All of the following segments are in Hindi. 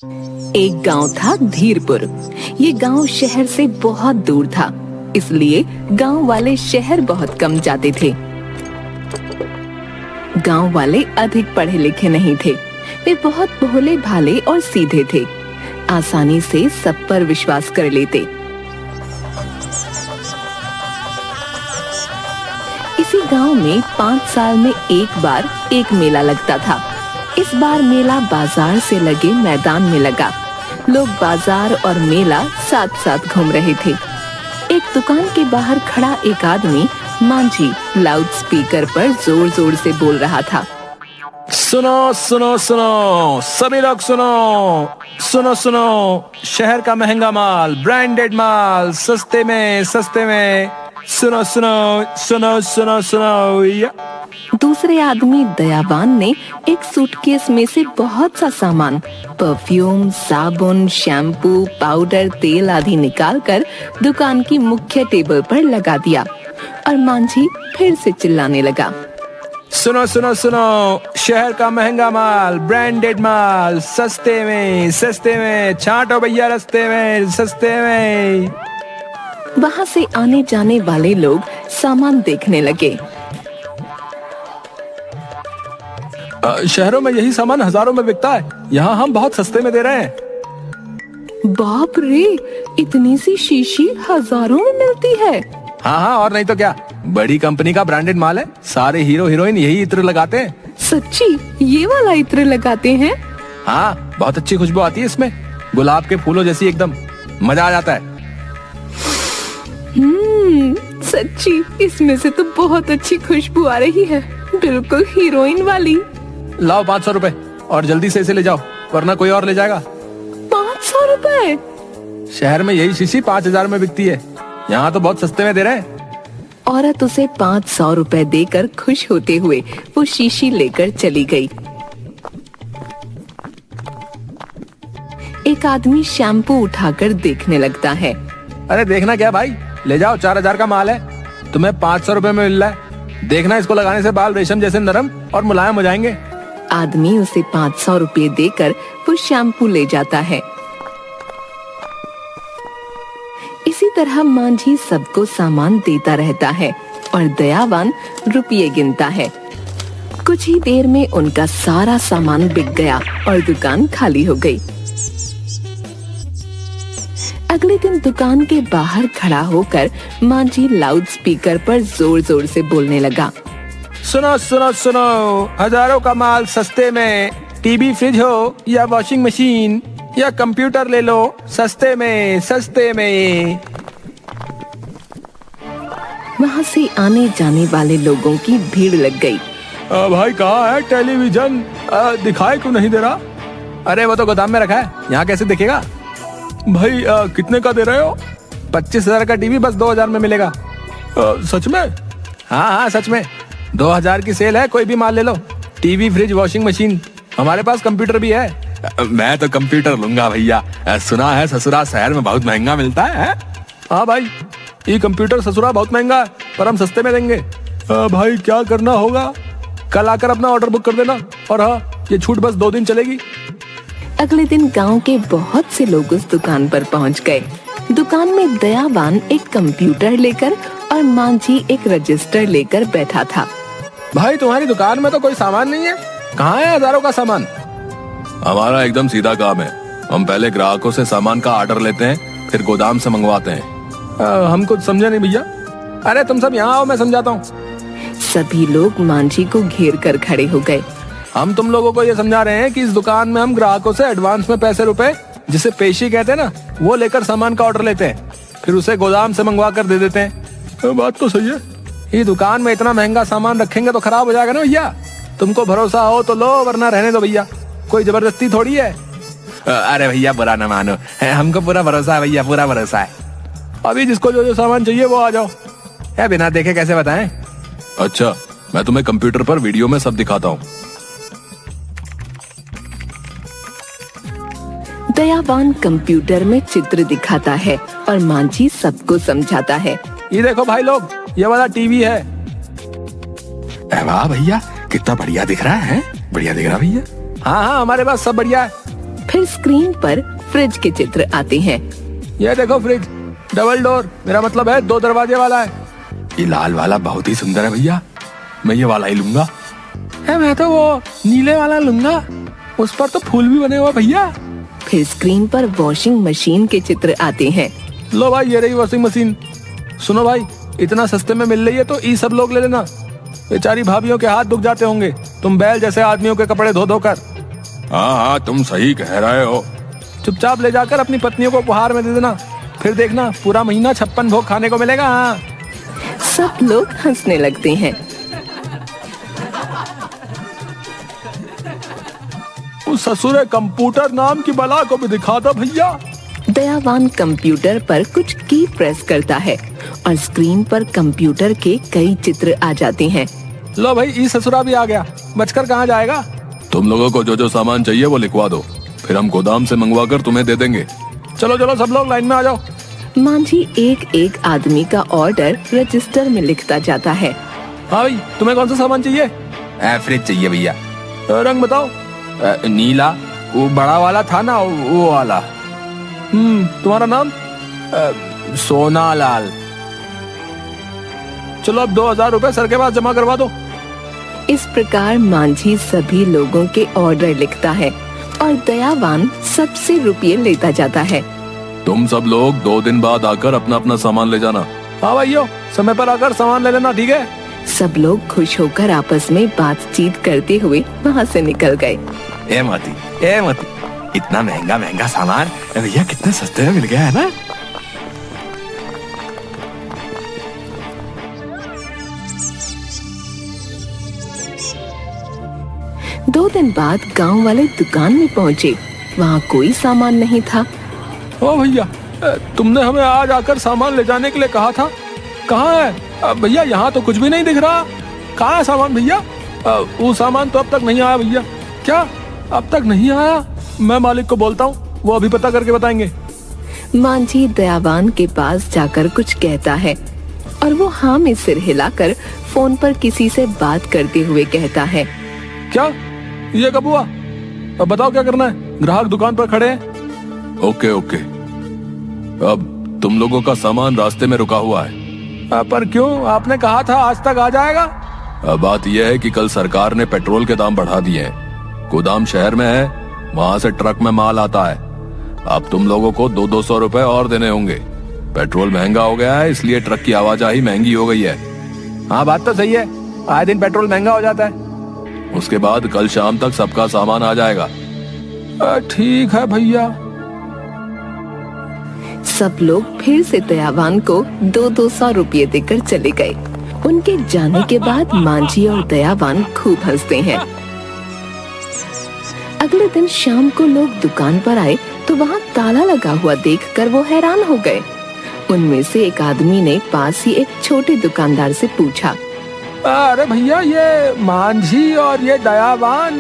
एक गांव था धीरपुर। ये गांव शहर से बहुत दूर था, इसलिए गांव वाले शहर बहुत कम जाते थे। गांव वाले अधिक पढ़े लिखे नहीं थे, वे बहुत भोले भाले और सीधे थे। आसानी से सब पर विश्वास कर लेते। इसी गांव में 5 साल में एक बार एक मेला लगता था। इस बार मेला बाजार से लगे मैदान में लगा। लोग बाजार और मेला साथ साथ घूम रहे थे। एक दुकान के बाहर खड़ा एक आदमी मांझी लाउड स्पीकर पर जोर जोर से बोल रहा था। सुनो सुनो सुनो सभी लोग सुनो सुनो सुनो, शहर का महंगा माल, ब्रांडेड माल, सस्ते में सुनो सुनो सुनो सुनो सुनो या। दूसरे आदमी दयावान ने एक सूटकेस में से बहुत सा सामान, परफ्यूम, साबुन, शैम्पू, पाउडर, तेल आदि निकालकर दुकान की मुख्य टेबल पर लगा दिया और मांझी फिर से चिल्लाने लगा। सुनो सुनो सुनो, शहर का महंगा माल, ब्रांडेड माल, सस्ते में छांटो भैया रस्ते में, सस्ते में। वहाँ से आने जाने वाले लोग सामान देखने लगे। शहरों में यही सामान हजारों में बिकता है, यहाँ हम बहुत सस्ते में दे रहे हैं। बाप रे, इतनी सी शीशी हजारों में मिलती है। हाँ, और नहीं तो क्या, बड़ी कंपनी का ब्रांडेड माल है। सारे हीरो हीरोइन यही इत्र लगाते हैं। सच्ची, ये वाला इत्र लगाते हैं? हाँ, बहुत अच्छी खुशबू आती है इसमें, गुलाब के फूलों जैसी, एकदम मजा आ जाता है। सच्ची, इसमें से तो बहुत अच्छी खुशबू आ रही है, बिल्कुल हीरोइन वाली। लाओ 500 रुपए और जल्दी से इसे ले जाओ, वरना कोई और ले जाएगा। 500 रुपए? शहर में यही शीशी 5000 में बिकती है, यहाँ तो बहुत सस्ते में दे रहे हैं। औरत उसे 500 रुपए देकर खुश होते हुए वो शीशी लेकर चली गई। एक आदमी शैम्पू उठाकर देखने लगता है। अरे देखना क्या भाई, ले जाओ, 4000 का माल है, तुम्हें 500 रुपए में मिल रहा है। देखना, इसको लगाने से बाल रेशम जैसे नरम और मुलायम हो जाएंगे। आदमी उसे 500 रुपए देकर वो शैम्पू ले जाता है। इसी तरह मांझी सबको सामान देता रहता है और दयावान रुपये गिनता है। कुछ ही देर में उनका सारा सामान बिक गया और दुकान खाली हो गई। अगले दिन दुकान के बाहर खड़ा होकर मांझी लाउड स्पीकर पर जोर जोर से बोलने लगा। सुनो सुनो सुनो, हजारों का माल सस्ते में, टीवी, फ्रिज हो या वॉशिंग मशीन या कंप्यूटर ले लो, सस्ते में। वहाँ से आने जाने वाले लोगों की भीड़ लग गई। भाई कहाँ है टेलीविजन, दिखाई क्यों नहीं दे रहा? अरे वो तो गोदाम में रखा है, यहाँ कैसे दिखेगा? भाई कितने का दे रहे हो? 25,000 का टीवी बस 2000 में मिलेगा। सच में? हाँ, सच में, 2000 की सेल है, कोई भी माल ले लो, टीवी, फ्रिज, वॉशिंग मशीन, हमारे पास कंप्यूटर भी है। मैं तो कंप्यूटर लूंगा भैया, सुना है ससुरा शहर में बहुत महंगा मिलता है। हाँ भाई, ये कंप्यूटर ससुरा बहुत महंगा है, पर हम सस्ते में देंगे। भाई क्या करना होगा? कल आकर अपना ऑर्डर बुक कर देना, और हाँ, ये छूट बस 2 दिन चलेगी। अगले दिन गांव के बहुत से लोग उस दुकान पर पहुंच गए। दुकान में दयावान एक कंप्यूटर लेकर और मांझी एक रजिस्टर लेकर बैठा था। भाई तुम्हारी दुकान में तो कोई सामान नहीं है, कहाँ है हजारों का सामान? हमारा एकदम सीधा काम है, हम पहले ग्राहकों से सामान का ऑर्डर लेते हैं, फिर गोदाम से मंगवाते हैं। हम कुछ समझे नहीं भैया। अरे तुम सब यहाँ आओ, मैं समझाता हूँ। सभी लोग मांझी को घेर कर खड़े हो गए। हम तुम लोगों को ये समझा रहे हैं कि इस दुकान में हम ग्राहकों से एडवांस में पैसे रुपए, जिसे पेशी कहते हैं ना, वो लेकर सामान का ऑर्डर लेते हैं, फिर उसे गोदाम से मंगवा कर दे देते हैं। बात तो सही है, ये दुकान में इतना महंगा सामान रखेंगे तो खराब हो जाएगा ना भैया। तुमको भरोसा हो तो लो, वरना रहने दो भैया, कोई जबरदस्ती थोड़ी है। अरे भैया बुरा ना मानो, हमको पूरा भरोसा है भैया, पूरा भरोसा है। अभी जिसको जो जो सामान चाहिए वो आ जाओ, या बिना देखे कैसे बताएं? अच्छा, मैं तुम्हें कंप्यूटर पर वीडियो में सब दिखाता हूँ। दयावान कंप्यूटर में चित्र दिखाता है और मांझी सबको समझाता है। ये देखो भाई लोग, ये वाला टीवी है। वाह भैया, कितना बढ़िया दिख रहा है, बढ़िया दिख रहा भैया। हाँ, हमारे पास सब बढ़िया है। फिर स्क्रीन पर फ्रिज के चित्र आते हैं। ये देखो फ्रिज, डबल डोर, मेरा मतलब है 2 दरवाजे वाला है। ये लाल वाला बहुत ही सुंदर है भैया, मैं ये वाला ही लूंगा। मैं तो वो नीले वाला लूंगा, उस पर तो फूल भी बने हुए भैया। फिर स्क्रीन पर वॉशिंग मशीन के चित्र आते हैं। लो भाई, ये रही वॉशिंग मशीन। सुनो भाई, इतना सस्ते में मिल रही है तो ई सब लोग ले लेना। बेचारी भाभियों के हाथ दुख जाते होंगे तुम बैल जैसे आदमियों के कपड़े धो धो कर। हाँ, तुम सही कह रहे हो। चुपचाप ले जाकर अपनी पत्नियों को उपहार में दे देना, फिर देखना पूरा महीना 56 भोग खाने को मिलेगा। हाँ। सब लोग हंसने लगते हैं। उस ससुरे कंप्यूटर नाम की बला को भी दिखा दो भैया। दयावान कंप्यूटर पर कुछ की प्रेस करता है और स्क्रीन पर कंप्यूटर के कई चित्र आ जाते हैं। लो भाई, ई ससुरा भी आ गया, बचकर कहाँ जाएगा। तुम लोगों को जो जो सामान चाहिए वो लिखवा दो, फिर हम गोदाम से मंगवा कर तुम्हें दे देंगे। चलो चलो, सब लोग लाइन में आ जाओ। मांझी एक एक आदमी का ऑर्डर रजिस्टर में लिखता जाता है। हाँ भाई, तुम्हें कौन सा सामान चाहिए। फ्रिज चाहिए भैया। रंग बताओ। नीला, वो बड़ा वाला था ना, वो वाला। तुम्हारा नाम। सोना लाल। चलो अब 2000 रुपए सर के पास जमा करवा दो। इस प्रकार मांझी सभी लोगों के ऑर्डर लिखता है और दयावान सबसे रुपये लेता जाता है। तुम सब लोग 2 दिन बाद आकर अपना अपना सामान ले जाना। हाँ भाइयों, समय पर आकर सामान ले लेना, ठीक है। सब लोग खुश होकर आपस में बातचीत करते हुए वहाँ से निकल गए। ए मती, इतना महंगा महंगा सामान भैया कितने सस्ते में मिल गया है ना। दो दिन बाद गांव वाले दुकान में पहुँचे, वहाँ कोई सामान नहीं था। ओ भैया, तुमने हमें आज आकर सामान ले जाने के लिए कहा था, कहाँ है भैया। यहाँ तो कुछ भी नहीं दिख रहा। कहाँ है सामान भैया। वो सामान तो अब तक नहीं आया भैया। क्या अब तक नहीं आया। मैं मालिक को बोलता हूँ, वो अभी पता करके बताएंगे। मांझी दयावान के पास जाकर कुछ कहता है और वो हाँ में सिर हिलाकर फोन पर किसी से बात करते हुए कहता है। क्या ये कब हुआ। अब बताओ क्या करना है। ग्राहक दुकान पर खड़े हैं। ओके, अब तुम लोगों का सामान रास्ते में रुका हुआ है। पर क्यों, आपने कहा था आज तक आ जाएगा। बात यह है कि कल सरकार ने पेट्रोल के दाम बढ़ा दिए हैं। गोदाम शहर में है, वहाँ से ट्रक में माल आता है। अब तुम लोगों को 200 रुपए और देने होंगे। पेट्रोल महंगा हो गया है, इसलिए ट्रक की आवाजाही महंगी हो गई है। हाँ, बात तो सही है, आए दिन पेट्रोल महंगा हो जाता है। उसके बाद कल शाम तक सबका सामान आ जाएगा। ठीक है भैया। सब लोग फिर से दयावान को 200 रुपये देकर चले गए। उनके जाने के बाद मांझी और दयावान खूब हंसते हैं। अगले दिन शाम को लोग दुकान पर आए तो वहाँ ताला लगा हुआ देखकर वो हैरान हो गए। उनमें से एक आदमी ने पास ही एक छोटे दुकानदार से पूछा, अरे भैया, ये मांझी और ये दयावान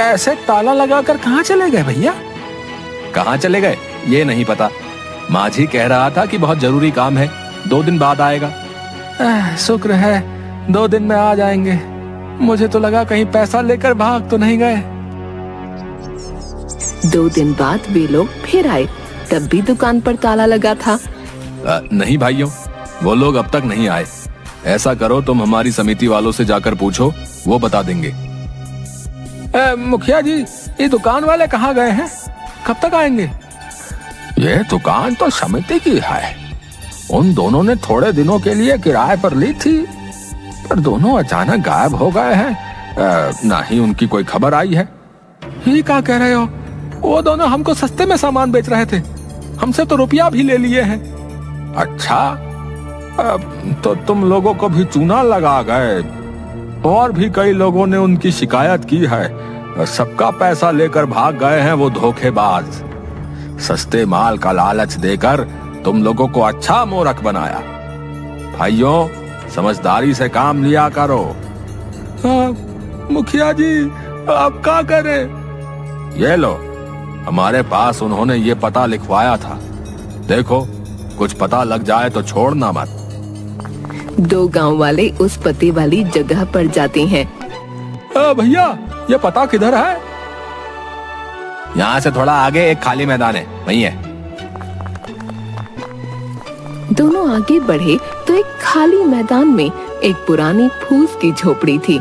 ऐसे ताला लगाकर कहाँ चले गए भैया। कहाँ चले गए ये नहीं पता। मांझी कह रहा था कि बहुत जरूरी काम है, 2 दिन बाद आएगा। शुक्र है 2 दिन में आ जाएंगे। मुझे तो लगा कहीं पैसा लेकर भाग तो नहीं गए। 2 दिन बाद वे लोग फिर आए, तब भी दुकान पर ताला लगा था। नहीं भाइयों, वो लोग अब तक नहीं आए। ऐसा करो, तुम हमारी समिति वालों से जाकर पूछो, वो बता देंगे। मुखिया जी, ये दुकान वाले कहाँ गए हैं, कब तक आएंगे। ये दुकान तो समिति की है। उन दोनों ने थोड़े दिनों के लिए किराए पर ली थी, पर दोनों अचानक गायब हो गए हैं। ना ही उनकी कोई खबर आई है। ये क्या कह रहे हो। वो दोनों हमको सस्ते में सामान बेच रहे थे, हमसे तो रुपया भी ले लिए हैं। अच्छा, तो तुम लोगों को भी चूना लगा गए। और भी कई लोगों ने उनकी शिकायत की है। सबका पैसा लेकर भाग गए हैं वो धोखेबाज। सस्ते माल का लालच देकर तुम लोगों को अच्छा मूर्ख बनाया। भाइयों, समझदारी से काम लिया करो। मुखिया जी, आप क्या करें। ये लो, हमारे पास उन्होंने ये पता लिखवाया था। देखो, कुछ पता लग जाए तो छोड़ना मत। 2 गांव वाले उस पते वाली जगह पर जाते हैं। भैया, ये पता किधर है। यहाँ से थोड़ा आगे एक खाली मैदान है, वही है। दोनों आगे बढ़े तो एक खाली मैदान में एक पुरानी फूस की झोपड़ी थी,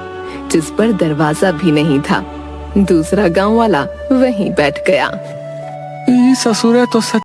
जिस पर दरवाजा भी नहीं था। दूसरा गांव वाला वहीं बैठ गया। ससुरे तो सच